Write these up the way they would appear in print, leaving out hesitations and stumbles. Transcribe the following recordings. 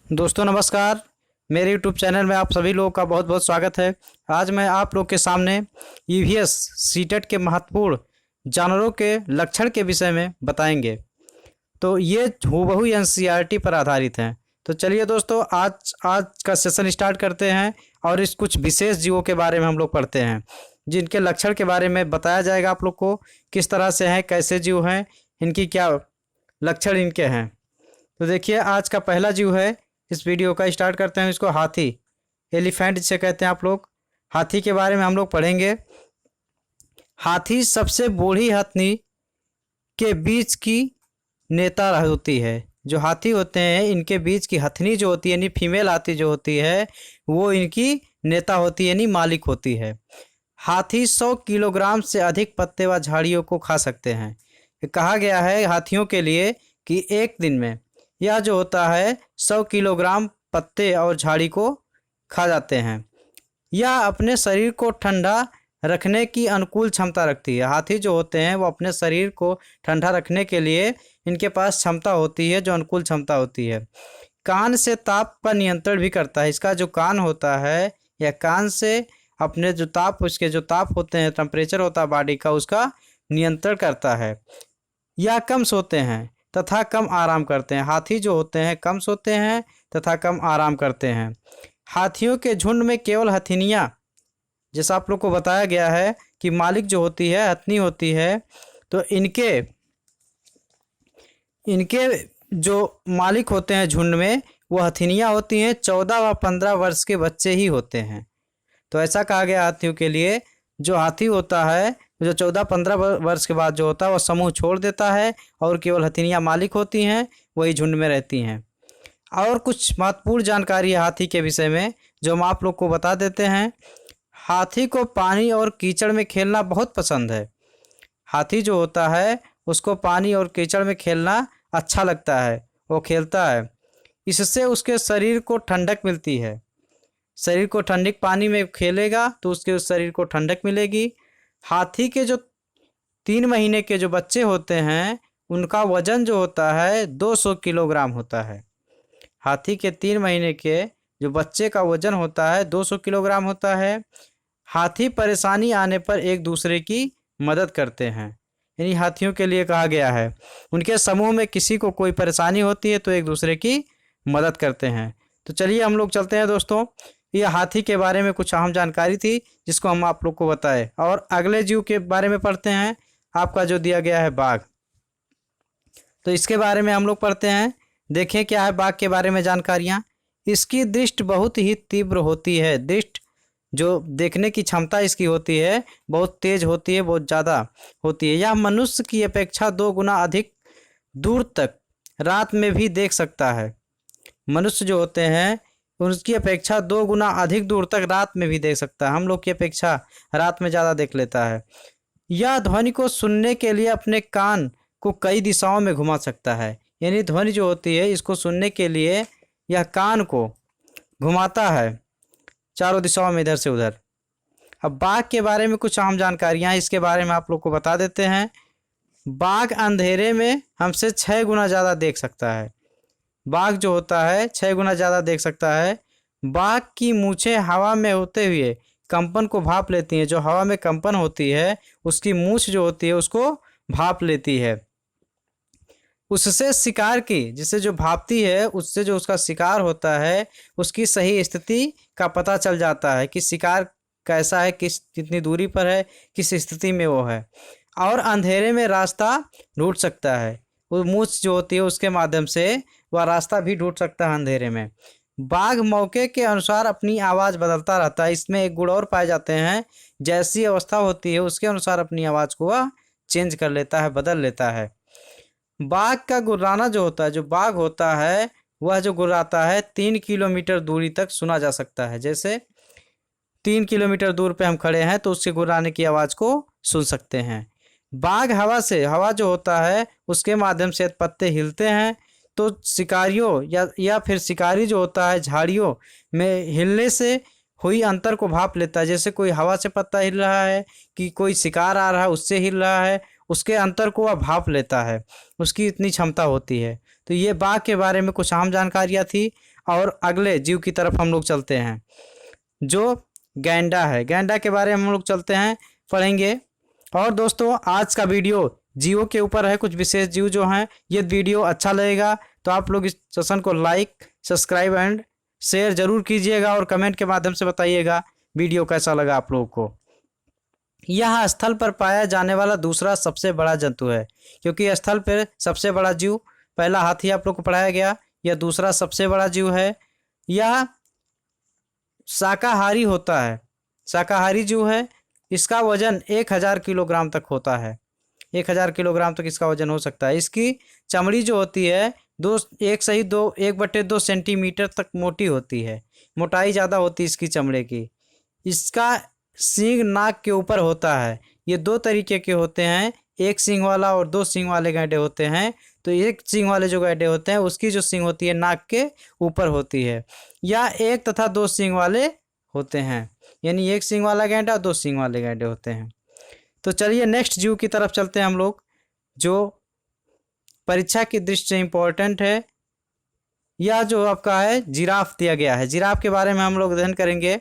दोस्तों नमस्कार। मेरे YouTube चैनल में आप सभी लोगों का बहुत बहुत स्वागत है। आज मैं आप लोग के सामने ईवीएस सीटेट के महत्वपूर्ण जानवरों के लक्षण के विषय में बताएंगे। तो ये हूबहू एनसीईआरटी पर आधारित हैं। तो चलिए दोस्तों, आज का सेशन स्टार्ट करते हैं और इस कुछ विशेष जीवों के बारे में हम लोग पढ़ते हैं, जिनके लक्षण के बारे में बताया जाएगा आप लोग को, किस तरह से हैं, कैसे जीव हैं, इनकी क्या लक्षण इनके हैं। तो देखिए, आज का पहला जीव है इस वीडियो का। स्टार्ट करते हैं इसको। हाथी, एलिफेंट जिसे कहते हैं आप लोग। हाथी के बारे में हम लोग पढ़ेंगे। हाथी सबसे बूढ़ी हथनी के बीच की नेता होती है। जो हाथी होते हैं इनके बीच की हथनी जो होती है, यानी फीमेल हाथी जो होती है, वो इनकी नेता होती है, यानी मालिक होती है। हाथी 100 किलोग्राम से अधिक पत्ते व झाड़ियों को खा सकते हैं। कहा गया है हाथियों के लिए कि एक दिन में यह जो होता है 100 किलोग्राम पत्ते और झाड़ी को खा जाते हैं। यह अपने शरीर को ठंडा रखने की अनुकूल क्षमता रखती है। हाथी जो होते हैं वो अपने शरीर को ठंडा रखने के लिए इनके पास क्षमता होती है, जो अनुकूल क्षमता होती है। कान से ताप का नियंत्रण भी करता है। इसका जो कान होता है, यह कान से अपने जो ताप, उसके जो ताप होते हैं, टेम्परेचर होता है बॉडी का, उसका नियंत्रण करता है। यह कम सोते हैं तथा कम आराम करते हैं। हाथी जो होते हैं कम सोते हैं तथा कम आराम करते हैं। हाथियों के झुंड में केवल हथिनियाँ, जैसा आप लोग को बताया गया है कि मालिक जो होती है हथनी होती है, तो इनके जो मालिक होते हैं झुंड में, वो हथिनियाँ होती हैं। 14 व 15 वर्ष के बच्चे ही होते हैं। तो ऐसा कहा गया हाथियों के लिए। जो हाथी होता है, जो 14-15 वर्ष के बाद जो होता है, वह समूह छोड़ देता है और केवल हथिनियाँ मालिक होती हैं, वही झुंड में रहती हैं। और कुछ महत्वपूर्ण जानकारी है हाथी के विषय में, जो हम आप लोग को बता देते हैं। हाथी को पानी और कीचड़ में खेलना बहुत पसंद है। हाथी जो होता है उसको पानी और कीचड़ में खेलना अच्छा लगता है, वो खेलता है। इससे उसके शरीर को ठंडक मिलती है। शरीर को ठंडक, पानी में खेलेगा तो उसके उस शरीर को ठंडक मिलेगी। हाथी के जो 3 महीने के जो बच्चे होते हैं, उनका वजन जो होता है 200 किलोग्राम होता है। हाथी के 3 महीने के जो बच्चे का वजन होता है 200 किलोग्राम होता है। हाथी परेशानी आने पर एक दूसरे की मदद करते हैं। यानी हाथियों के लिए कहा गया है, उनके समूह में किसी को कोई परेशानी होती है तो एक दूसरे की मदद करते हैं। तो चलिए हम लोग चलते हैं दोस्तों। ये हाथी के बारे में कुछ अहम जानकारी थी जिसको हम आप लोग को बताए। और अगले जीव के बारे में पढ़ते हैं। आपका जो दिया गया है बाघ, तो इसके बारे में हम लोग पढ़ते हैं। देखें क्या है बाघ के बारे में जानकारियाँ। इसकी दृष्टि बहुत ही तीव्र होती है। दृष्टि जो देखने की क्षमता इसकी होती है बहुत तेज होती है, बहुत ज़्यादा होती है। यह मनुष्य की अपेक्षा 2 गुना अधिक दूर तक रात में भी देख सकता है। मनुष्य जो होते हैं उसकी अपेक्षा 2 गुना अधिक दूर तक रात में भी देख सकता है। हम लोग की अपेक्षा रात में ज़्यादा देख लेता है। यह ध्वनि को सुनने के लिए अपने कान को कई दिशाओं में घुमा सकता है। यानी ध्वनि जो होती है इसको सुनने के लिए यह कान को घुमाता है चारों दिशाओं में, इधर से उधर। अब बाघ के बारे में कुछ आम जानकारियाँ इसके बारे में आप लोग को बता देते हैं। बाघ अंधेरे में हमसे 6 गुना ज़्यादा देख सकता है। बाघ जो होता है 6 गुना ज़्यादा देख सकता है। बाघ की मूछें हवा में होते हुए कंपन को भाप लेती हैं। जो हवा में कंपन होती है उसकी मूछ जो होती है उसको भाप लेती है। उससे शिकार की, जिससे जो भापती है उससे जो उसका शिकार होता है उसकी सही स्थिति का पता चल जाता है कि शिकार कैसा है, कितनी दूरी पर है, किस स्थिति में वो है। और अंधेरे में रास्ता ढूंढ सकता है। वो मूछ जो होती है उसके माध्यम से वह रास्ता भी ढूंढ सकता है अंधेरे में। बाघ मौके के अनुसार अपनी आवाज़ बदलता रहता है। इसमें एक गुण और पाए जाते हैं, जैसी अवस्था होती है उसके अनुसार अपनी आवाज़ को वह चेंज कर लेता है, बदल लेता है। बाघ का गुर्राना जो होता है, जो बाघ होता है वह जो गुर्राता है 3 किलोमीटर दूरी तक सुना जा सकता है। जैसे 3 किलोमीटर दूर पे हम खड़े हैं तो उसके गुर्राने की आवाज़ को सुन सकते हैं। बाघ हवा जो होता है उसके माध्यम से पत्ते हिलते हैं तो शिकारियों या फिर शिकारी जो होता है झाड़ियों में हिलने से हुई अंतर को भाप लेता है। जैसे कोई हवा से पत्ता हिल रहा है कि कोई शिकार आ रहा है उससे हिल रहा है, उसके अंतर को वह भाप लेता है। उसकी इतनी क्षमता होती है। तो ये बाघ के बारे में कुछ आम जानकारियाँ थी। और अगले जीव की तरफ हम लोग चलते हैं, जो गैंडा है। गैंडा के बारे में हम लोग चलते हैं, पढ़ेंगे। और दोस्तों आज का वीडियो जीवों के ऊपर है, कुछ विशेष जीव जो हैं। ये वीडियो अच्छा लगेगा तो आप लोग इस सेशन को लाइक, सब्सक्राइब एंड शेयर जरूर कीजिएगा और कमेंट के माध्यम से बताइएगा वीडियो कैसा लगा आप लोगों को। यह स्थल पर पाया जाने वाला दूसरा सबसे बड़ा जंतु है, क्योंकि स्थल पर सबसे बड़ा जीव पहला हाथी आप लोग को पढ़ाया गया, यह दूसरा सबसे बड़ा जीव है। यह शाकाहारी होता है, शाकाहारी जीव है। इसका वजन 1000 किलोग्राम तक होता है, 1000 किलोग्राम तक इसका वजन हो सकता है। इसकी चमड़ी जो होती है 1/2 सेंटीमीटर तक मोटी होती है, मोटाई ज़्यादा होती है इसकी चमड़े की। इसका सींग नाक के ऊपर होता है। ये 2 तरीके के होते हैं, एक सींग वाला और 2 सींग वाले गैंडे होते हैं। तो एक सींग वाले जो गैंडे होते हैं उसकी जो सींग होती है नाक के ऊपर होती है, या 1 तथा 2 सींग वाले होते हैं, यानी 1 सींग वाला गैंडा 2 सींग वाले गैंडे होते हैं। तो चलिए नेक्स्ट जीव की तरफ चलते हैं हम लोग, जो परीक्षा की दृष्टि से इम्पोर्टेंट है। यह जो आपका है जिराफ दिया गया है। जिराफ के बारे में हम लोग अध्ययन करेंगे।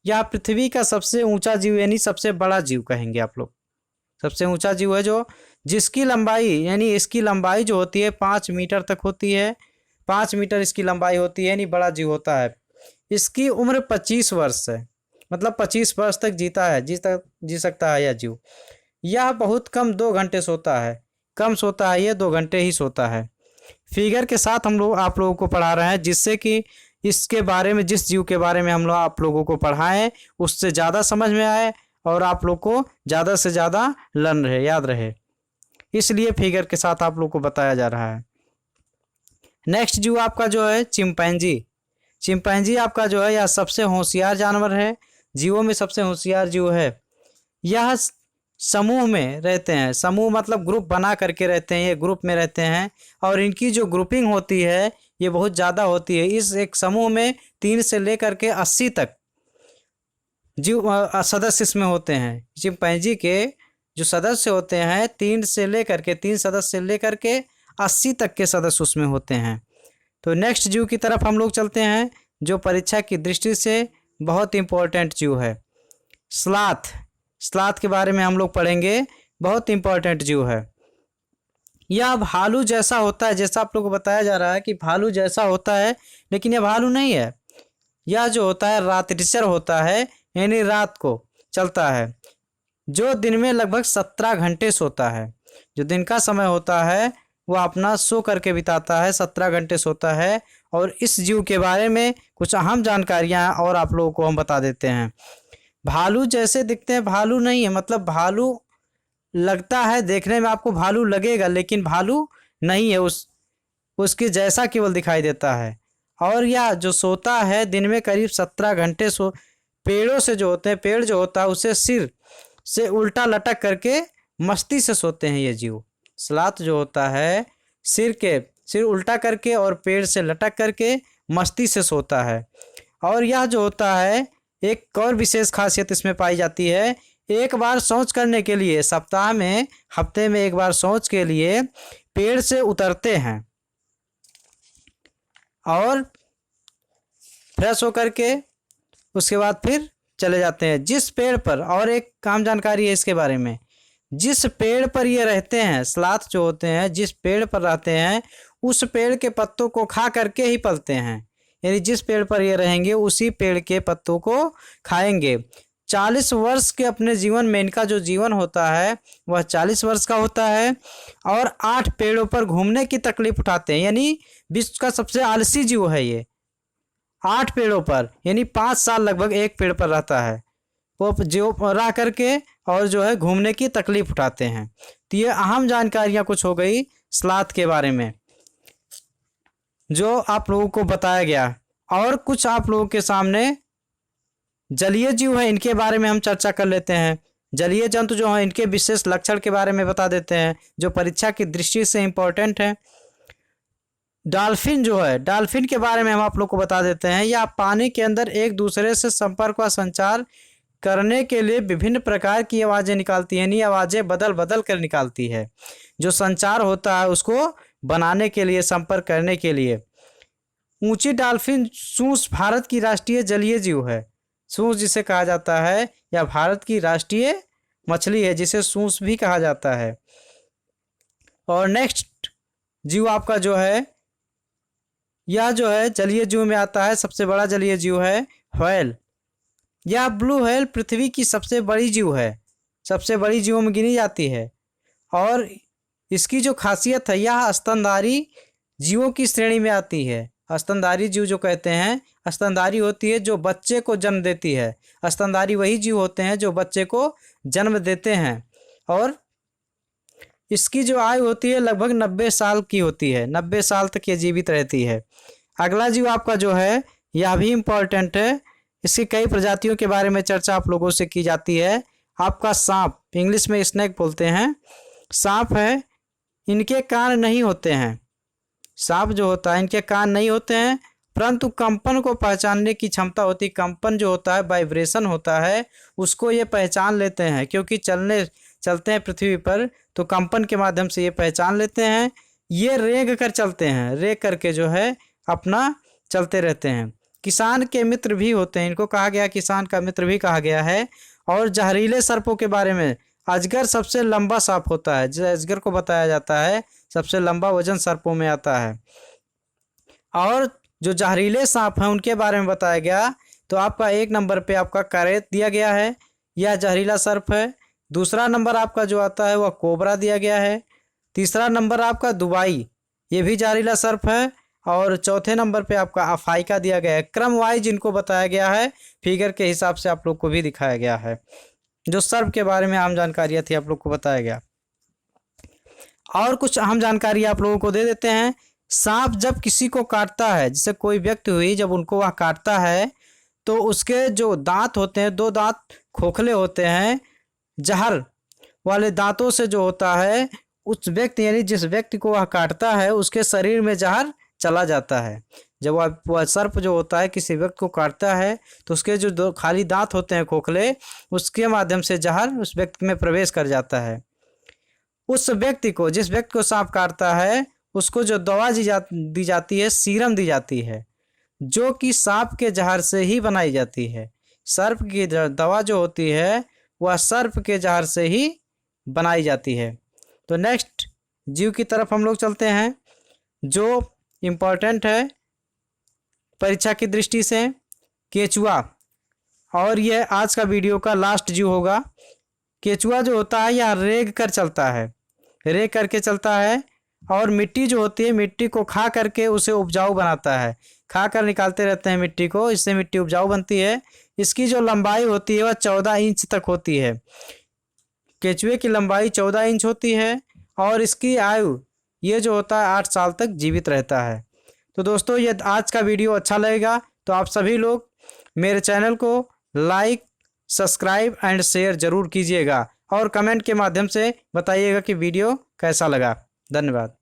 यह पृथ्वी का सबसे ऊंचा जीव यानी सबसे बड़ा जीव कहेंगे आप लोग। सबसे ऊंचा जीव है जो जिसकी लंबाई यानी इसकी लंबाई जो होती है 5 मीटर तक होती है, 5 मीटर इसकी लंबाई होती है, यानी बड़ा जीव होता है। इसकी उम्र 25 वर्ष है, मतलब 25 वर्ष तक जी सकता है यह जीव। यह बहुत कम 2 घंटे सोता है, कम सोता है, ये 2 घंटे ही सोता है। फिगर के साथ हम लोग आप लोगों को पढ़ा रहे हैं, जिससे कि इसके बारे में, जिस जीव के बारे में हम लोग आप लोगों को पढ़ाएं उससे ज़्यादा समझ में आए और आप लोग को ज़्यादा से ज़्यादा लर्न रहे, याद रहे, इसलिए फिगर के साथ आप लोग को बताया जा रहा है। नेक्स्ट जीव आपका जो है चिंपैंजी। चिंपैंजी आपका जो है यह सबसे होशियार जानवर है, जीवों में सबसे होशियार जीव है। यह समूह में रहते हैं, समूह मतलब ग्रुप बना करके रहते हैं, ये ग्रुप में रहते हैं और इनकी जो ग्रुपिंग होती है ये बहुत ज़्यादा होती है। इस एक समूह में 3 से लेकर के 80 तक जीव सदस्य इसमें होते हैं। चिंपैंजी के जो सदस्य होते हैं 3 सदस्य से लेकर के 80 तक के सदस्य उसमें होते हैं। तो नेक्स्ट जीव की तरफ हम लोग चलते हैं, जो परीक्षा की दृष्टि से बहुत इम्पोर्टेंट जीव है, स्लॉथ। स्लॉथ के बारे में हम लोग पढ़ेंगे, बहुत इम्पोर्टेंट जीव है। यह भालू जैसा होता है, जैसा आप लोग को बताया जा रहा है कि भालू जैसा होता है, लेकिन यह भालू नहीं है। यह जो होता है रात्रिचर होता है, यानी रात को चलता है, जो दिन में लगभग 17 घंटे सोता है। जो दिन का समय होता है वह अपना सो करके बिताता है, 17 घंटे सोता है। और इस जीव के बारे में कुछ अहम जानकारियाँ और आप लोगों को हम बता देते हैं। भालू जैसे दिखते हैं, भालू नहीं है, मतलब भालू लगता है, देखने में आपको भालू लगेगा, लेकिन भालू नहीं है, उसके जैसा केवल दिखाई देता है। और यह जो सोता है दिन में करीब 17 घंटे पेड़ों से जो होते हैं, पेड़ जो होता है उसे सिर से उल्टा लटक करके मस्ती से सोते हैं ये जीव। स्लॉथ जो होता है सिर उल्टा करके और पेड़ से लटक करके मस्ती से सोता है। और यह जो होता है एक और विशेष खासियत इसमें पाई जाती है, एक बार शौच करने के लिए सप्ताह में, हफ्ते में एक बार शौच के लिए पेड़ से उतरते हैं और फ्रेश होकर के उसके बाद फिर चले जाते हैं। जिस पेड़ पर, और एक काम जानकारी है इसके बारे में, जिस पेड़ पर ये रहते हैं, स्लॉथ जो होते हैं जिस पेड़ पर रहते हैं उस पेड़ के पत्तों को खा करके ही पलते हैं, यानी जिस पेड़ पर ये रहेंगे उसी पेड़ के पत्तों को खाएंगे। 40 वर्ष के अपने जीवन में इनका जो जीवन होता है वह 40 वर्ष का होता है और 8 पेड़ों पर घूमने की तकलीफ उठाते हैं, यानी विश्व का सबसे आलसी जीव है ये। 8 पेड़ों पर, यानी 5 साल लगभग एक पेड़ पर रहता है वो, जो रह करके और जो है घूमने की तकलीफ उठाते हैं। तो ये अहम जानकारियाँ कुछ हो गई स्लॉथ के बारे में जो आप लोगों को बताया गया। और कुछ आप लोगों के सामने जलीय जीव है, इनके बारे में हम चर्चा कर लेते हैं। जलीय जंतु जो हैं इनके विशेष लक्षण के बारे में बता देते हैं, जो परीक्षा की दृष्टि से इम्पोर्टेंट है। डॉल्फिन जो है, डॉल्फिन के बारे में हम आप लोग को बता देते हैं। यह पानी के अंदर एक दूसरे से संपर्क व संचार करने के लिए विभिन्न प्रकार की आवाज़ें निकालती है, यानी आवाज़ें बदल बदल कर निकालती है। जो संचार होता है उसको बनाने के लिए, संपर्क करने के लिए। ऊंची डॉल्फिन सूस भारत की राष्ट्रीय जलीय जीव है। सूस जिसे कहा जाता है या भारत की राष्ट्रीय मछली है, जिसे सूस भी कहा जाता है। और नेक्स्ट जीव आपका जो है, यह जो है जलीय जीव में आता है, सबसे बड़ा जलीय जीव है व्हेल। यह ब्लू व्हेल पृथ्वी की सबसे बड़ी जीव है, सबसे बड़ी जीवों में गिनी जाती है। और इसकी जो खासियत है, यह स्तनधारी जीवों की श्रेणी में आती है। स्तनधारी जीव जो कहते हैं, स्तनधारी होती है जो बच्चे को जन्म देती है। स्तनधारी वही जीव होते हैं जो बच्चे को जन्म देते हैं। और इसकी जो आयु होती है लगभग 90 साल की होती है, 90 साल तक ये जीवित रहती है। अगला जीव आपका जो है, यह भी इम्पॉर्टेंट है, इसकी कई प्रजातियों के बारे में चर्चा आप लोगों से की जाती है। आपका सांप, इंग्लिश में स्नेक बोलते हैं, सांप है। इनके कान नहीं होते हैं। सांप जो होता है, इनके कान नहीं होते हैं, परंतु कंपन को पहचानने की क्षमता होती है। कंपन जो होता है, वाइब्रेशन होता है, उसको ये पहचान लेते हैं, क्योंकि चलते हैं पृथ्वी पर, तो कंपन के माध्यम से ये पहचान लेते हैं। ये रेंग कर चलते हैं, रेंग करके जो है अपना चलते रहते हैं। किसान के मित्र भी होते हैं, इनको कहा गया किसान का मित्र भी कहा गया है। और जहरीले सर्पों के बारे में, अजगर सबसे लंबा सांप होता है, अजगर को बताया जाता है सबसे लंबा वजन सर्पों में आता है। और जो जहरीले सांप हैं उनके बारे में बताया गया, तो आपका 1 नंबर पे आपका करेत दिया गया है, यह जहरीला सर्प है। दूसरा नंबर आपका जो आता है वह कोबरा दिया गया है। तीसरा नंबर आपका दुबई, ये भी जहरीला सर्प है। और चौथे नंबर पे आपका अफाइका दिया गया है। क्रम वाइज इनको बताया गया है, फिगर के हिसाब से आप लोग को भी दिखाया गया है। जो सर्प के बारे में अहम जानकारियाँ थी आप लोग को बताया गया। और कुछ अहम जानकारी आप लोगों को दे देते हैं। सांप जब किसी को काटता है, जैसे कोई व्यक्ति हुई, जब उनको वह काटता है तो उसके जो दांत होते हैं, 2 दांत खोखले होते हैं, जहर वाले दांतों से जो होता है, उस व्यक्ति यानी जिस व्यक्ति को वह काटता है उसके शरीर में जहर चला जाता है। जब वह सर्प जो होता है किसी व्यक्ति को काटता है तो उसके जो 2 खाली दांत होते हैं खोखले, उसके माध्यम से जहर उस व्यक्ति में प्रवेश कर जाता है। उस व्यक्ति को, जिस व्यक्ति को सांप काटता है, उसको जो दवा दी जाती है, सीरम दी जाती है, जो कि सांप के जहर से ही बनाई जाती है। सर्प की दवा जो होती है वह सर्प के जहर से ही बनाई जाती है। तो नेक्स्ट जीव की तरफ हम लोग चलते हैं, जो इम्पोर्टेंट है परीक्षा की दृष्टि से, केचुआ। और यह आज का वीडियो का लास्ट जीव होगा। केचुआ जो होता है यह रेंग कर चलता है, रेंग करके चलता है। और मिट्टी जो होती है, मिट्टी को खा करके उसे उपजाऊ बनाता है, खा कर निकालते रहते हैं मिट्टी को, इससे मिट्टी उपजाऊ बनती है। इसकी जो लंबाई होती है वह 14 इंच तक होती है। केचुए की लंबाई 14 इंच होती है। और इसकी आयु ये जो होता है 8 साल तक जीवित रहता है। तो दोस्तों, ये आज का वीडियो अच्छा लगेगा तो आप सभी लोग मेरे चैनल को लाइक, सब्सक्राइब एंड शेयर ज़रूर कीजिएगा, और कमेंट के माध्यम से बताइएगा कि वीडियो कैसा लगा। धन्यवाद।